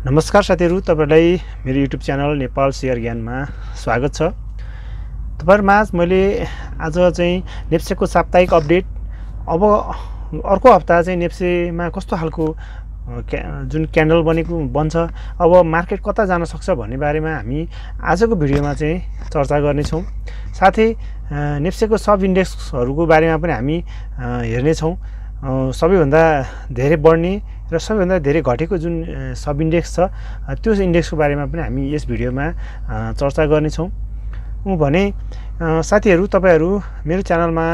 नमस्कार साथीहरु, तपाईलाई मेरो युट्युब च्यानल नेपाल शेयर ज्ञानमा स्वागत छ। तपाईहरुमाझ मैले आज चाहिँ नेप्सेको साप्ताहिक अपडेट, अब अर्को हप्ता चाहिँ नेप्सेमा कस्तो खालको जुन क्यान्डल बन्छ, अब मार्केट कता जान सक्छ भन्ने बारेमा हामी आजको भिडियोमा चाहिँ चर्चा गर्ने छौं। साथै नेप्सेको सब इन्डेक्सहरुको बारेमा पनि हामी हेर्ने छौं। सबैभन्दा धेरै बढ्ने र सबैभन्दा धेरै घटेको जुन सब इन्डेक्स छ, त्यो इन्डेक्सको बारेमा पनि हामी यस भिडियोमा चर्चा गर्ने छौं। भने साथीहरु, तपाईहरु मेरो च्यानलमा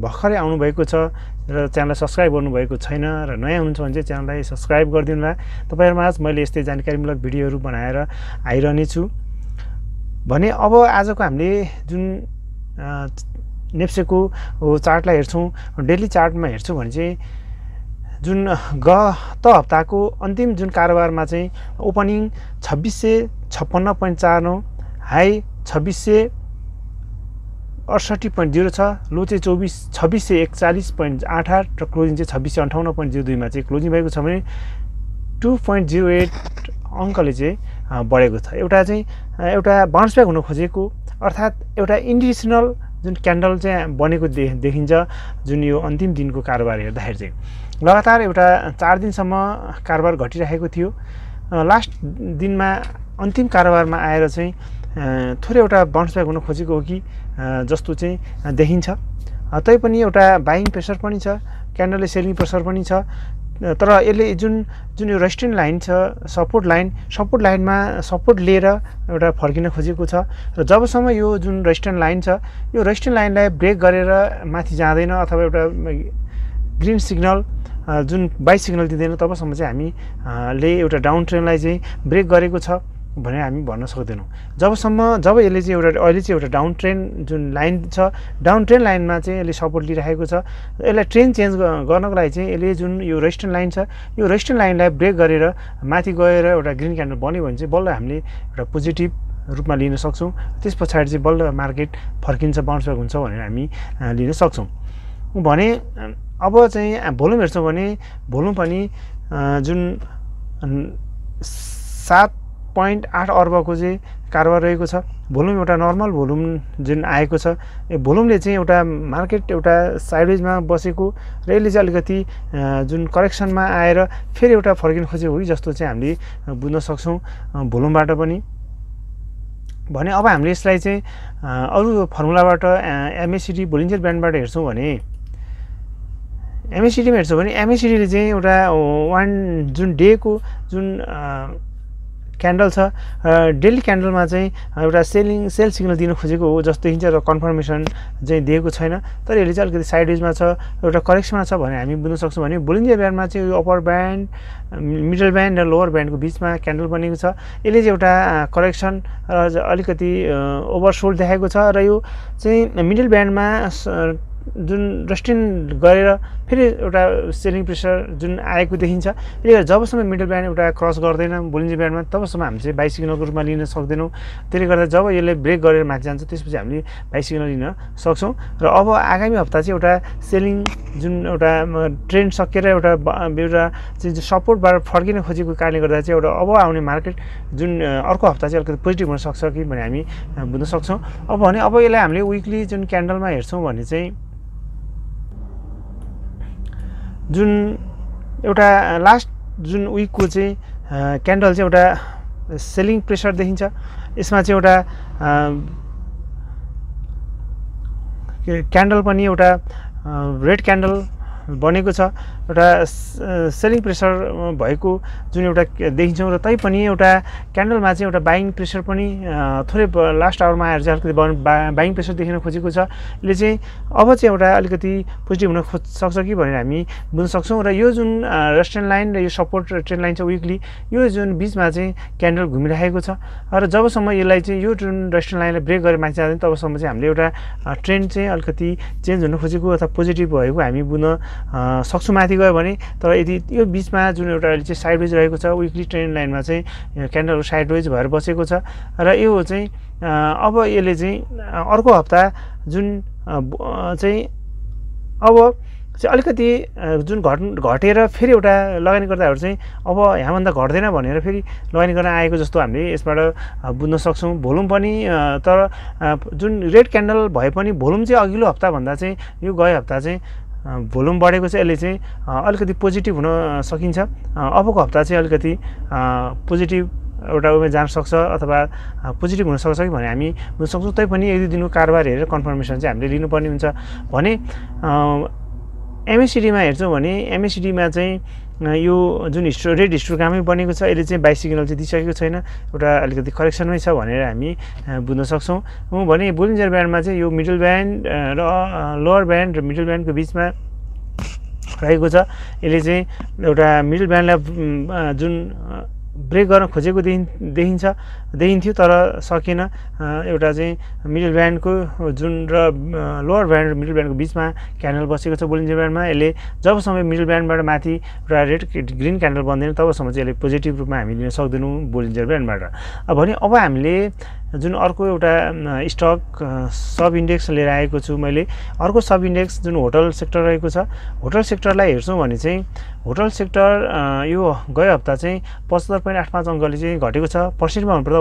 भर्खरै आउनु भएको छ र च्यानललाई सब्स्क्राइब गर्नु भएको छैन र नयाँ हुनुहुन्छ भने चाहिँ च्यानललाई सब्स्क्राइब गरिदिनु होला। तपाईहरुमाझ मैले यस्तै जानकारीमूलक भिडियोहरु बनाएर आइरहने छु। भने अब आजको हामीले जुन नेप्सेको चार्टलाई हेर्छौं, डेली चार्टमा हेर्छौं भने चाहिँ जुन गत हप्ताको अन्तिम जुन कारोबारमा चाहिँ ओपनिङ 2656.49, हाई 2668.0 छ, लो चाहिँ 2641.88 र क्लोजिङ चाहिँ 2658.02 मा चाहिँ क्लोजिङ भएको छ भने 2.08 अंकले चाहिँ बढेको छ। एउटा बाउन्स ब्याक हुन खोजेको, अर्थात एउटा इन्डिकेसनल जुन क्यान्डल चाहिँ बनेको देखिन्छ। जुन यो अन्तिम दिनको कारोबार हेर्दाखेरि चाहिँ लगातार एउटा 4 दिनसम्म कारोबार घटिरहेको थियो। लास्ट दिनमा अन्तिम कारोबारमा आएर चाहिँ थोरै एउटा बाउन्स ब्याक हुन खोजेको हो कि जस्तो चाहिँ देखिन्छ। तैपनि एउटा बाइङ प्रेसर पनि छ, क्यान्डलले सेलिङ प्रेसर पनि छ। तर यसले जुन यो रेजिस्टेन्स लाइन छ, सपोर्ट लाइनमा सपोर्ट लिएर एउटा फर्किन खोजेको छ। र जबसम्म यो जुन रेजिस्टेन्स लाइन छ, यो रेजिस्टेन्स लाइनलाई ब्रेक गरेर माथि जाँदैन अथवा एउटा ग्रीन सिग्नल जुन बाइ सिग्नल दिँदैन, तबसम्म चाहिँ हामीले एउटा डाउन ट्रेन्डलाई चाहिँ ब्रेक गरेको छ भनेर हामी भन्न सक्दैनौं। जब यसले चाहिँ अहिले चाहिँ एउटा डाउन ट्रेन्ड जुन लाइन छ, डाउन ट्रेन्ड लाइनमा चाहिँ यसले सपोर्ट लिइरहेको छ। यसलाई ट्रेन्ड चेन्ज गर्नको लागि चाहिँ यसले जुन यो रेजिस्टेन्स लाइन छ, यो रेजिस्टेन्स लाइनलाई ब्रेक गरेर माथि गएर एउटा ग्रीन क्यान्डल बन्यो भने चाहिँ बल्ल हामीले एउटा पोजिटिभ रूपमा लिन सक्छौं। त्यसपछि चाहिँ बल्ल मार्केट फर्किन्छ, बाउन्स ब्याक हुन्छ भनेर हामी लिन सक्छौं। भने अब चाहिँ भोल्युम हेर्छौं भने भोल्युम पनि जुन 7.8 अर्बको चाहिँ कारोबार रहेको छ। भोल्युम एउटा नर्मल भोल्युम जुन आएको छ, यो भोल्युमले चाहिँ एउटा मार्केट एउटा साइडवेजमा बसेको र यसले चाहिँ अलिकति जुन करेक्सनमा आएर फेरि एउटा फर्किन खोजेको हो जस्तो चाहिँ हामीले बुझ्न सक्छौं भोल्युमबाट पनि। भने अब हामीले यसलाई चाहिँ अरु फर्मुलाबाट एमएसिडी बोलिन्जर ब्यान्डबाट हेर्छौं भने एमएसिडी मा हेर्छौं भने एमएसिडी ले चाहिँ एउटा जुन डे को जुन क्यान्डल छ, डेली क्यान्डलमा चाहिँ एउटा सेल सिग्नल दिन खोजेको हो जस्तो देखिन्छ र कन्फर्मेसन चाहिँ दिएको छैन। तर यसले चाहिँ अलिकति साइडवेजमा छ, एउटा करेक्सनमा छ भने हामी बुझ्न सक्छौं। भने बोलिन्जर ब्यान्डमा चाहिँ यो अप्पर ब्यान्ड, मिडल ब्यान्ड र लोवर ब्यान्डको बीचमा क्यान्डल बनेको छ। यसले चाहिँ एउटा करेक्सन र अलिकति ओभरसोल्ड देखाएको छ र यो चाहिँ मिडल ब्यान्डमा जुन रेजिस्टेन्स गरेर फेरि एउटा सेलिङ प्रेसर जुन आएको देखिन्छ। यसले जबसम्म मिडल ब्यान्ड एउटा क्रस गर्दैन बोलिन्जर ब्यान्डमा, तबसम्म हामी चाहिँ बाइ सिग्नलको रूपमा लिन सक्दैनौं। त्यसले गर्दा जब यसले ब्रेक गरेर माथि जान्छ, त्यसपछि हामीले बाइ सिग्नल लिन सक्छौं। र अब आगामी हप्ता चाहिँ एउटा सेलिङ जुन एउटा ट्रेन्ड सकेर एउटा चाहिँ सपोर्टबाट फर्किन खोजेको कारणले गर्दा चाहिँ एउटा अब आउने मार्केट जुन अर्को हप्ता चाहिँ अलिकति पोजिटिभ हुन सक्छ कि भन्ने हामी बुझ्न सक्छौं। अब यसलाई हामीले विकली जुन क्यान्डलमा हेर्छौं भने चाहिँ जुन एउटा लास्ट जुन विकको चाहिँ क्यान्डल चाहिँ एउटा सेलिङ प्रेसर देखिन्छ। यसमा चाहिँ एउटा क्यान्डल पनि एउटा रेड क्यान्डल बनेको छ, एउटा सेलिङ प्रेसर भएको जुन एउटा देखिन्छौं। र तै पनि एउटा क्यान्डलमा चाहिँ एउटा बाइङ प्रेसर पनि थोरै लास्ट आवरमा आएर चाहिँ अलिकति बाइङ प्रेसर देखिन खोजेको छ। यसले चाहिँ अब चाहिँ एउटा अलिकति पोजिटिभ हुन सक्छ कि भनेर हामी बुझ्न सक्छौं। र यो जुन रेजिस्टेन्स लाइन र यो सपोर्ट ट्रेन्ड लाइन छ विकली, यो जुन बीचमा चाहिँ क्यान्डल घुमिरहेको छ। र जबसम्म यसलाई चाहिँ यो जुन रेजिस्टेन्स लाइनलाई ब्रेक गरेर माथि जाँदैन, तबसम्म चाहिँ हामीले एउटा ट्रेन्ड चाहिँ अलिकति चेन्ज हुन खोजेको अथवा पोजिटिभ भएको हामी बुझ्न सक्छौं माथि गयो भने। तर यदि यो बीचमा जुन एउटा चाहिँ साइडवेज रहेको छ, विकली ट्रेन्ड लाइनमा चाहिँ क्यान्डल साइडवेज भएर बसेको छ। र यो चाहिँ अब यसले चाहिँ अर्को हप्ता जुन चाहिँ अब चाहिँ अलिकति जुन घटेर फेरि एउटा लगानीकर्ताहरू चाहिँ अब यहाँभन्दा घट्दैन भनेर फेरि लगानी गर्न आएको जस्तो हामीले यसबाट बुझ्न सक्छौँ। भोल्युम पनि तर जुन रेड क्यान्डल भए पनि भोल्युम चाहिँ अघिल्लो हप्ताभन्दा चाहिँ यो गए हप्ता चाहिँ भोल्युम बढेको चाहिँ यसले चाहिँ अलिकति पोजिटिभ हुन सकिन्छ। अबको हप्ता चाहिँ अलिकति पोजिटिभ एउटा उमेर जान सक्छ अथवा पोजिटिभ हुन सक्छ कि भने हामी बुझ्न सक्छौँ। तैपनि 1-2 दिनको कारोबार हेरेर कन्फर्मेसन चाहिँ हामीले लिनुपर्ने हुन्छ। भने एमएसिडीमा हेर्छौँ भने एमएसिडीमा चाहिँ यो जुन रेड हिस्टोग्रामै बनेको छ यसले चाहिँ बाइ सिग्नल चाहिँ दिइसकेको छैन, एउटा अलिकति करेक्सनमै छ भनेर हामी बुझ्न सक्छौँ। भने बोलिन्जर ब्यान्डमा चाहिँ यो मिडल ब्यान्ड र लोअर ब्यान्ड र मिडल ब्यान्डको बिचमा रहेको छ। यसले चाहिँ एउटा मिडल ब्यान्डलाई जुन ब्रेक गर्न खोजेको देखिन्थ्यो तर सकेन। एउटा चाहिँ मिडल ब्यान्डको जुन र लोअर ब्यान्ड र मिडल ब्यान्डको बिचमा क्यान्डल बसेको छ बोलिन्जर ब्यान्डमा। यसले जबसम्म मिडल ब्यान्डबाट माथि एउटा ग्रिन क्यान्डल बन्दैन तबसम्म चाहिँ यसले पोजिटिभ रूपमा हामी लिन सक्दैनौँ बोलिन्जर ब्यान्डबाट। भने अब हामीले जुन अर्को एउटा स्टक सब इन्डेक्स लिएर आएको छु मैले। अर्को सब इन्डेक्स जुन होटल सेक्टर रहेको छ, होटल सेक्टरलाई हेर्छौँ भने चाहिँ होटल सेक्टर यो गए हप्ता चाहिँ 75.85 अङ्कले चाहिँ घटेको छ। पर्सेन्टमा भन्नुपर्दा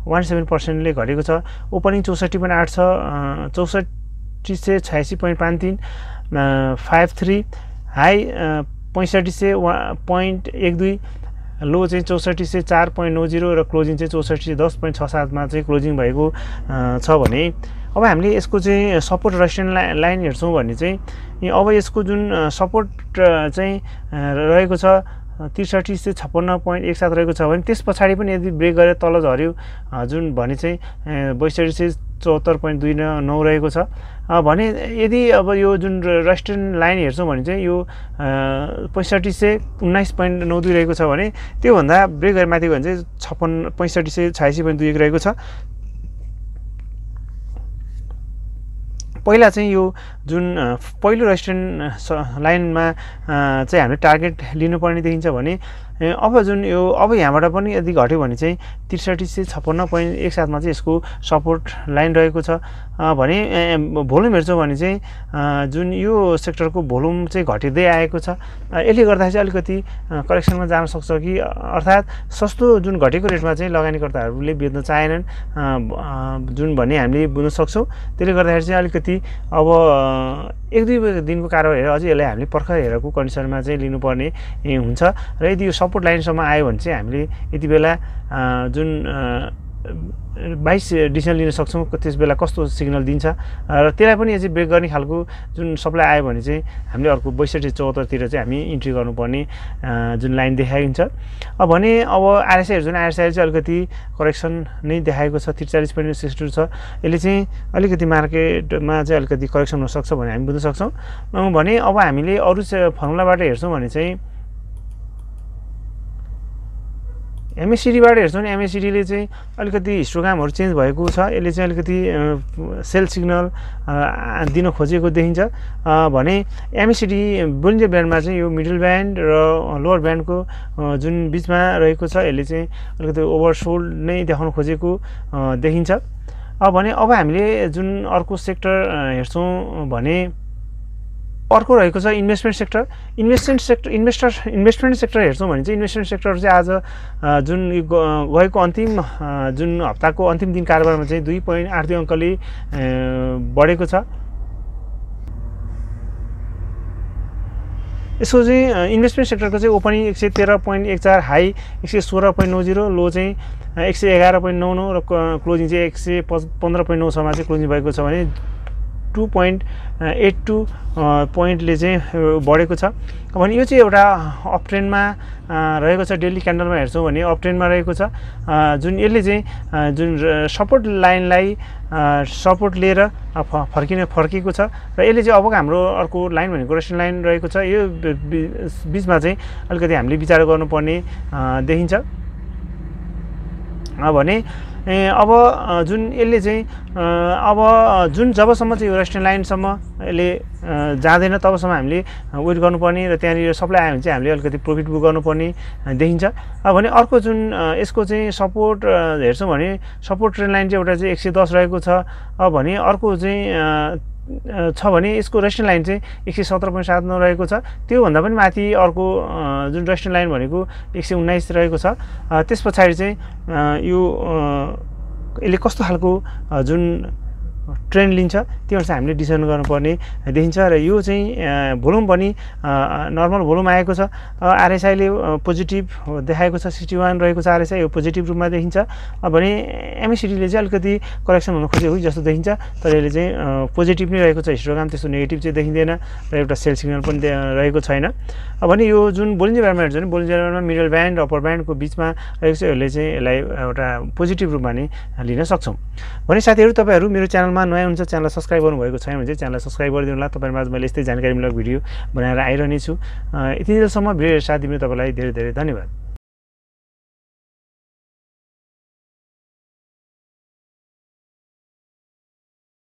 1.17%ले घटेको छ। ओपनिङ 64.8 छ, 6486.53 53, हाई 6500.12, लो चाहिँ 6404.90 र क्लोजिङ चाहिँ 6410.67 मा चाहिँ क्लोजिङ भएको छ। भने अब हामीले यसको चाहिँ सपोर्ट रेजिस्टेन्स लाइन हेर्छौँ भने चाहिँ अब यसको जुन सपोर्ट चाहिँ रहेको छ 6356.17 रहेको छ। भने त्यस पछाडि पनि यदि ब्रेक गरेर तल झऱ्यो जुन भने चाहिँ 6274.29 रहेको छ। भने यदि अब यो जुन रेजिस्टेन्स लाइन हेर्छौँ भने चाहिँ यो 6519.92 रहेको छ। भने त्योभन्दा ब्रेक गरेर माथि गयो भने चाहिँ 6586.21 रहेको छ। पहिला चाहिँ यो जुन पहिलो रेजिस्टेन्स लाइनमा चाहिँ हामीले टार्गेट लिनुपर्ने देखिन्छ। भने अब जुन यो अब यहाँबाट पनि यदि घट्यो भने चाहिँ 6356.17 मा चाहिँ यसको सपोर्ट लाइन रहेको छ। भने भोल्युम हेर्छौँ भने चाहिँ जुन यो सेक्टरको भोल्युम चाहिँ घटिँदै आएको छ। यसले गर्दा चाहिँ अलिकति करेक्सनमा जान सक्छ कि अर्थात् सस्तो जुन घटेको रेटमा चाहिँ लगानीकर्ताहरूले बेच्न चाहेनन् जुन भन्ने हामीले बुझ्न सक्छौँ। त्यसले गर्दाखेरि चाहिँ अलिकति अब 1-2 दिनको कारोबार हेरेर अझै यसलाई हामीले पर्खर हेरेको कन्डिसनमा चाहिँ लिनुपर्ने हुन्छ। र यदि यो सपोर्ट लाइनसम्म आयो भने चाहिँ हामीले यति बेला जुन 22 डिसिजन लिन सक्छौँ त्यस बेला कस्तो सिग्नल दिन्छ र त्यसलाई पनि अझै ब्रेक गर्ने खालको जुन सप्लाई आयो भने चाहिँ हामीले अर्को 6274 तिर चाहिँ हामी इन्ट्री गर्नुपर्ने जुन लाइन देखाइन्छ। भने अब आरएसआई जुन आरएसआई चाहिँ अलिकति करेक्सन नै देखाएको छ 43.62 छ। यसले चाहिँ अलिकति मार्केटमा चाहिँ अलिकति करेक्सन हुनसक्छ भने हामी बुझ्न सक्छौँ। भने अब हामीले अरू फर्मुलाबाट हेर्छौँ भने चाहिँ एमएसिडीबाट हेर्छौँ भने एमएसिडीले चाहिँ अलिकति हिस्टोग्रामहरू चेन्ज भएको छ। यसले चाहिँ अलिकति सेल सिग्नल दिन खोजेको देखिन्छ। भने एमएसिडी बोलिन्जर ब्यान्डमा चाहिँ यो मिडल ब्यान्ड र लोअर ब्यान्डको जुन बिचमा रहेको छ यसले चाहिँ अलिकति ओभरसोल्ड नै देखाउन खोजेको देखिन्छ। भने अब हामीले जुन अर्को सेक्टर हेर्छौँ भने अर्को रहेको छ इन्भेस्टमेन्ट सेक्टर। इन्भेस्टमेन्ट सेक्टर हेर्छौँ भने चाहिँ इन्भेस्टमेन्ट सेक्टर चाहिँ आज जुन गएको अन्तिम जुन हप्ताको अन्तिम दिन कारोबारमा चाहिँ 2.82 अङ्कले बढेको छ। यसको चाहिँ इन्भेस्टमेन्ट सेक्टरको चाहिँ ओपनिङ 113.14, हाई 116.90, लो चाहिँ 111.99 र क्लोजिङ चाहिँ 115.9 सम्म चाहिँ क्लोजिङ भएको छ। भने 2.82 पोइन्टले चाहिँ बढेको छ। भने यो चाहिँ एउटा अप ट्रेन्डमा रहेको छ। डेली क्यान्डलमा हेर्छौँ भने अप ट्रेन्डमा रहेको छ। जुन यसले चाहिँ जुन सपोर्ट लाइनलाई सपोर्ट लिएर फर्केको छ र यसले चाहिँ अब हाम्रो अर्को लाइन भनेको रेजिस्टेन्स लाइन रहेको छ। यो बिचमा चाहिँ अलिकति हामीले विचार गर्नुपर्ने देखिन्छ। भने अब जुन यसले चाहिँ अब जुन जबसम्म चाहिँ यो रेजिस्टेन्स लाइनसम्म यसले जाँदैन तबसम्म हामीले वेट गर्नुपर्ने र त्यहाँनिर सप्लाई आयो भने चाहिँ हामीले अलिकति प्रफिट बुक गर्नुपर्ने देखिन्छ। भने अर्को जुन यसको चाहिँ सपोर्ट हेर्छौँ भने सपोर्ट ट्रेन्ड लाइन चाहिँ एउटा चाहिँ 110 रहेको छ। भने अर्को चाहिँ छ भने यसको रेस्टिङ लाइन चाहिँ 117.79 रहेको छ। त्योभन्दा पनि माथि अर्को जुन रेस्टिङ लाइन भनेको 119 रहेको छ। त्यस पछाडि चाहिँ यो यसले कस्तो खालको जुन ट्रेन्ड लिन्छ त्यो अनुसार हामीले डिसाइड गर्नुपर्ने देखिन्छ। र यो चाहिँ भोल्युम पनि नर्मल भोल्युम आएको छ। आरएसआईले पोजिटिभ देखाएको छ, 61 रहेको छ आरएसआई, यो पोजिटिभ रूपमा देखिन्छ। भने एमएसिडीले चाहिँ अलिकति करेक्सन हुन खोजेको जस्तो देखिन्छ, तर यसले चाहिँ पोजिटिभ नै रहेको छ। हिस्टोग्राम त्यस्तो नेगेटिभ चाहिँ देखिँदैन र एउटा सेल सिग्नल पनि रहेको छैन। भने यो जुन बोलिन्जर ब्यान्डमा हेर्छ भने बोलिन्जर ब्यान्डमा मिडल ब्यान्ड अप्पर ब्यान्डको बिचमा रहेको छ। यसले चाहिँ यसलाई एउटा पोजिटिभ रूपमा नै लिन सक्छौँ। भने साथीहरू, तपाईँहरू मेरो च्यानलमा नयाँ हुनुहुन्छ, च्यानललाई सब्सक्राइब गर्नुभएको छैन भने चाहिँ च्यानललाई सब्सक्राइब गरिदिनु होला। तपाईँहरूमा मैले यस्तै जानकारीमूलक भिडियो बनाएर आइरहनेछु। यति बेलासम्म भिडियो साथ दिनु तपाईँलाई धेरै धेरै धन्यवाद।